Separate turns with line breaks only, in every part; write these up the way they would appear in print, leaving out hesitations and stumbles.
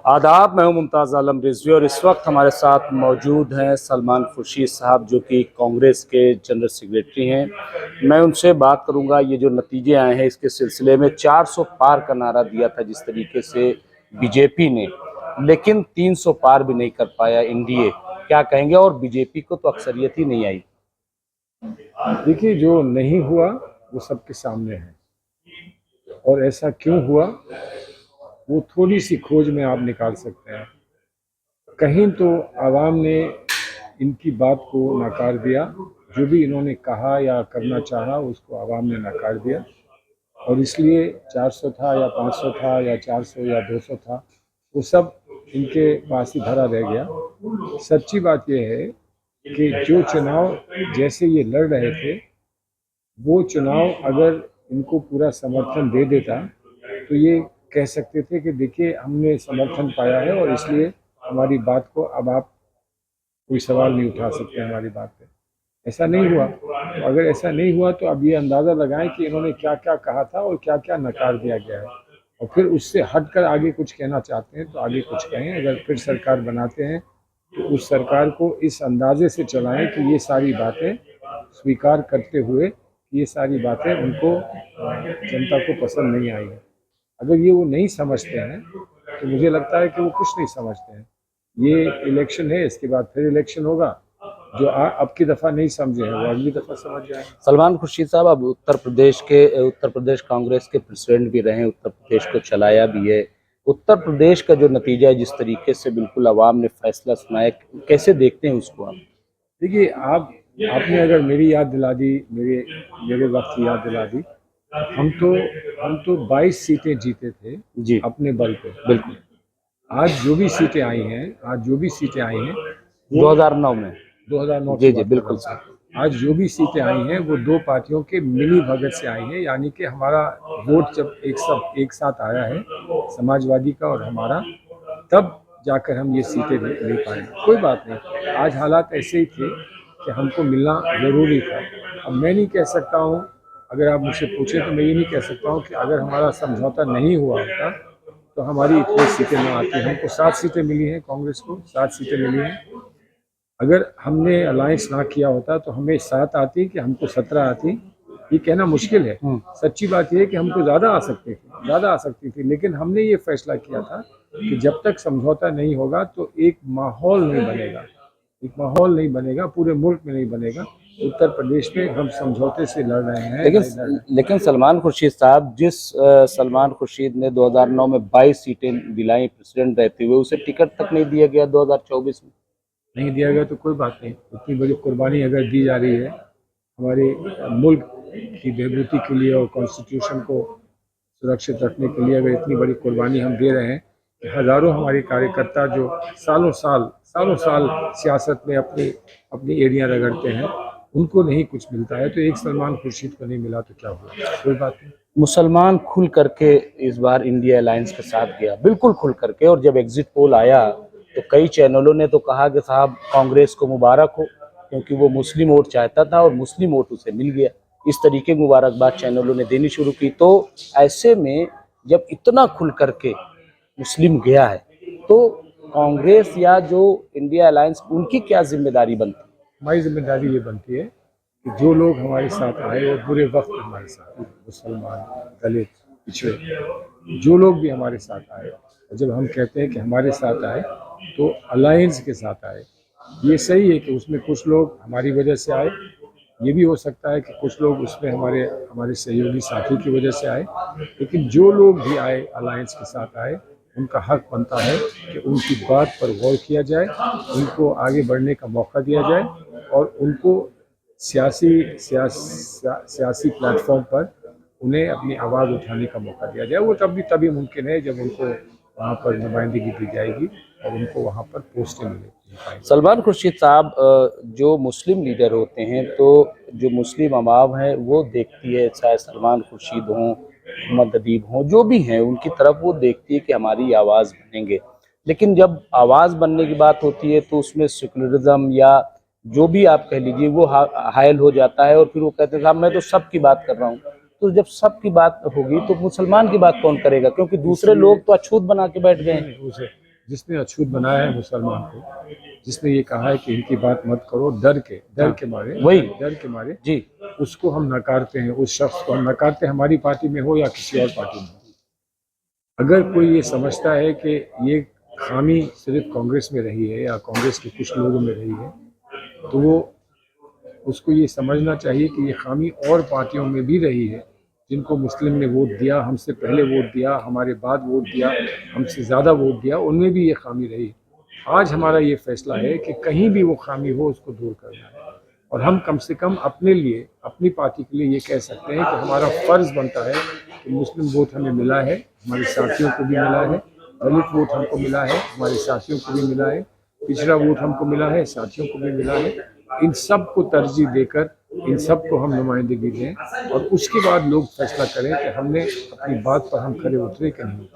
आदाब, मैं हूं मुमताज़ आलम रिजवी और इस वक्त हमारे साथ मौजूद हैं सलमान खुर्शीद साहब, जो कि कांग्रेस के जनरल सेक्रेटरी हैं। मैं उनसे बात करूंगा, ये जो नतीजे आए हैं इसके सिलसिले में 400 पार का नारा दिया था जिस तरीके से बीजेपी ने, लेकिन 300 पार भी नहीं कर पाया एनडीए। क्या कहेंगे? और बीजेपी को तो अक्सरियत ही नहीं आई।
देखिए, जो नहीं हुआ वो सबके सामने है और ऐसा क्यों हुआ वो थोड़ी सी खोज में आप निकाल सकते हैं। कहीं तो आवाम ने इनकी बात को नकार दिया, जो भी इन्होंने कहा या करना चाहा उसको आवाम ने नकार दिया और इसलिए 400 था या 500 था या 400 या 200 था, वो सब इनके पास ही धरा रह गया। सच्ची बात यह है कि जो चुनाव जैसे ये लड़ रहे थे, वो चुनाव अगर इनको पूरा समर्थन दे देता तो ये कह सकते थे कि देखिए हमने समर्थन पाया है और इसलिए हमारी बात को अब आप कोई सवाल नहीं उठा सकते हमारी बात पे। ऐसा नहीं हुआ। तो अगर ऐसा नहीं हुआ तो अब ये अंदाज़ा लगाएं कि इन्होंने क्या क्या कहा था और क्या क्या नकार दिया गया है, और फिर उससे हटकर आगे कुछ कहना चाहते हैं तो आगे कुछ कहें। अगर फिर सरकार बनाते हैं तो उस सरकार को इस अंदाजे से चलाएं कि ये सारी बातें स्वीकार करते हुए कि ये सारी बातें उनको जनता को पसंद नहीं आई है। अगर ये वो नहीं समझते हैं तो मुझे लगता है कि वो कुछ नहीं समझते हैं। ये इलेक्शन है, इसके बाद फिर इलेक्शन होगा। जो अब की दफ़ा नहीं समझे हैं वो अगली दफ़ा समझ जाएंगे।
सलमान खुर्शीद साहब, अब उत्तर प्रदेश कांग्रेस के प्रेसिडेंट भी रहे, उत्तर प्रदेश को चलाया भी है। उत्तर प्रदेश का जो नतीजा है, जिस तरीके से बिल्कुल आवाम ने फैसला सुनाया, कैसे देखते हैं उसको आप?
देखिए, आपने अगर मेरी याद दिला दी, मेरे वक्त की याद दिला दी। हम तो 22 सीटें जीते थे
जी
अपने बल पे।
बिल्कुल।
आज जो भी सीटें आई हैं वो
2009 में।
2009 की
जी जी
बात कर रहा
बिल्कुल
हूँ।
सर।
आज जो भी सीटें आई हैं वो दो पार्टियों के मिली भगत से आई हैं, यानी कि हमारा वोट जब एक साथ आया है, समाजवादी का और हमारा, तब जाकर हम ये सीटें ले पाए। कोई बात नहीं, आज हालात ऐसे ही थे कि हमको मिलना ज़रूरी था। अब मैं नहीं कह सकता हूँ, अगर आप मुझसे पूछें तो मैं ये नहीं कह सकता हूँ कि अगर हमारा समझौता नहीं हुआ होता तो हमारी इतनी सीटें ना आती। हमको 7 सीटें मिली हैं, कांग्रेस को 7 सीटें मिली हैं। अगर हमने अलायंस ना किया होता तो हमें 7 आती कि हमको 17 आती, ये कहना मुश्किल है। सच्ची बात यह है कि हमको ज़्यादा आ सकती थी, लेकिन हमने ये फैसला किया था कि जब तक समझौता नहीं होगा तो एक माहौल नहीं बनेगा, पूरे मुल्क में नहीं बनेगा। उत्तर प्रदेश में हम समझौते से लड़ रहे हैं।
लेकिन सलमान खुर्शीद साहब, जिस सलमान खुर्शीद ने 2009 में 22 सीटें दिलाई प्रेसिडेंट रहते हुए, उसे टिकट तक नहीं दिया गया 2024 में।
नहीं दिया गया तो कोई बात नहीं। इतनी बड़ी कुर्बानी अगर दी जा रही है हमारे मुल्क की बहबूदी के लिए और कॉन्स्टिट्यूशन को सुरक्षित रखने के लिए, अगर इतनी बड़ी कुर्बानी हम दे रहे हैं कि हज़ारों हमारे कार्यकर्ता जो सालों साल सियासत में अपनी एरिया रगड़ते हैं, उनको नहीं कुछ मिलता है, तो एक सलमान खुर्शीद को नहीं मिला तो क्या हुआ? कोई बात नहीं।
मुसलमान खुल करके इस बार इंडिया अलायंस के साथ गया, बिल्कुल खुल करके। और जब एग्जिट पोल आया तो कई चैनलों ने तो कहा कि साहब कांग्रेस को मुबारक हो, क्योंकि वो मुस्लिम वोट चाहता था और मुस्लिम वोट उसे मिल गया। इस तरीके की मुबारकबाद चैनलों ने देनी शुरू की। तो ऐसे में जब इतना खुल करके मुस्लिम गया है तो कांग्रेस या जो इंडिया अलायंस, उनकी क्या जिम्मेदारी बनती है?
हमारी जिम्मेदारी ये बनती है कि जो लोग हमारे साथ आए और बुरे वक्त में हमारे साथ आए, मुसलमान, दलित, पिछड़े, जो लोग भी हमारे साथ आए, और जब हम कहते हैं कि हमारे साथ आए तो अलायंस के साथ आए। ये सही है कि उसमें कुछ लोग हमारी वजह से आए, ये भी हो सकता है कि कुछ लोग उसमें हमारे सहयोगी साथी की वजह से आए, लेकिन जो लोग भी आए अलायंस के साथ आए, उनका हक बनता है कि उनकी बात पर गौर किया जाए, उनको आगे बढ़ने का मौका दिया जाए और उनको सियासी प्लेटफॉर्म पर उन्हें अपनी आवाज़ उठाने का मौका दिया जाए। वो तभी मुमकिन है जब उनको वहाँ पर नुमाइंदगी दी जाएगी और उनको वहाँ पर पोस्टें मिलेंगी।
सलमान खुर्शीद साहब, जो मुस्लिम लीडर होते हैं, तो जो मुस्लिम आवाम है वो देखती है, चाहे सलमान खुर्शीद हों, मोहम्मद अदीब हों, जो भी हैं, उनकी तरफ वो देखती है कि हमारी आवाज़ बनेंगे। लेकिन जब आवाज़ बनने की बात होती है तो उसमें सेकुलरिज्म या जो भी आप कह लीजिए वो हायल हो जाता है और फिर वो कहते हैं साहब मैं तो सबकी बात कर रहा हूँ। तो जब सबकी बात होगी तो मुसलमान की बात कौन करेगा? क्योंकि दूसरे लोग तो अछूत बना के बैठ गए हैं।
जिसने अछूत बनाया है मुसलमान को, जिसने ये कहा है कि इनकी बात मत करो डर के मारे,
वही।
डर के मारे,
जी
उसको हम नकारते हैं। उस शख्स को हम नकारते हैं, हमारी पार्टी में हो या किसी और पार्टी में हो। अगर कोई ये समझता है कि ये खामी सिर्फ कांग्रेस में रही है या कांग्रेस के कुछ लोगों में रही है, तो वो उसको ये समझना चाहिए कि ये खामी और पार्टियों में भी रही है। जिनको मुस्लिम ने वोट दिया, हमसे पहले वोट दिया, हमारे बाद वोट दिया, हमसे ज़्यादा वोट दिया, उनमें भी ये खामी रही। आज हमारा ये फैसला है कि कहीं भी वो खामी हो उसको दूर करना है, और हम कम से कम अपने लिए, अपनी पार्टी के लिए ये कह सकते हैं कि हमारा फ़र्ज़ बनता है कि मुस्लिम वोट हमें मिला है, हमारे साथियों को भी मिला है, दलित वोट हमको मिला है, हमारे साथियों को भी मिला है, पिछड़ा वोट हमको मिला है, साथियों को भी मिला है। इन सब को तरजीह देकर इन सब को हम नुमाइंदगी दें, और उसके बाद लोग फैसला करें कि हमने अपनी बात पर हम खरे उतरे कि नहीं।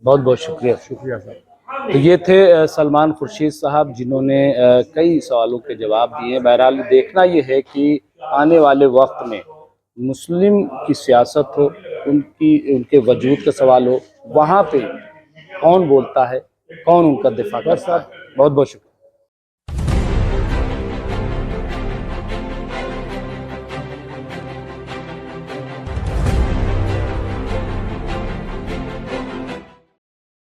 बहुत बहुत शुक्रिया।
शुक्रिया साहब।
तो ये थे सलमान खुर्शीद साहब, जिन्होंने कई सवालों के जवाब दिए। बहरहाल देखना ये है कि आने वाले वक्त में मुस्लिम की सियासत हो, उनके वजूद का सवाल हो, वहाँ पे कौन बोलता है, कौन उनका दिफा करता है। बहुत बहुत शुक्रिया।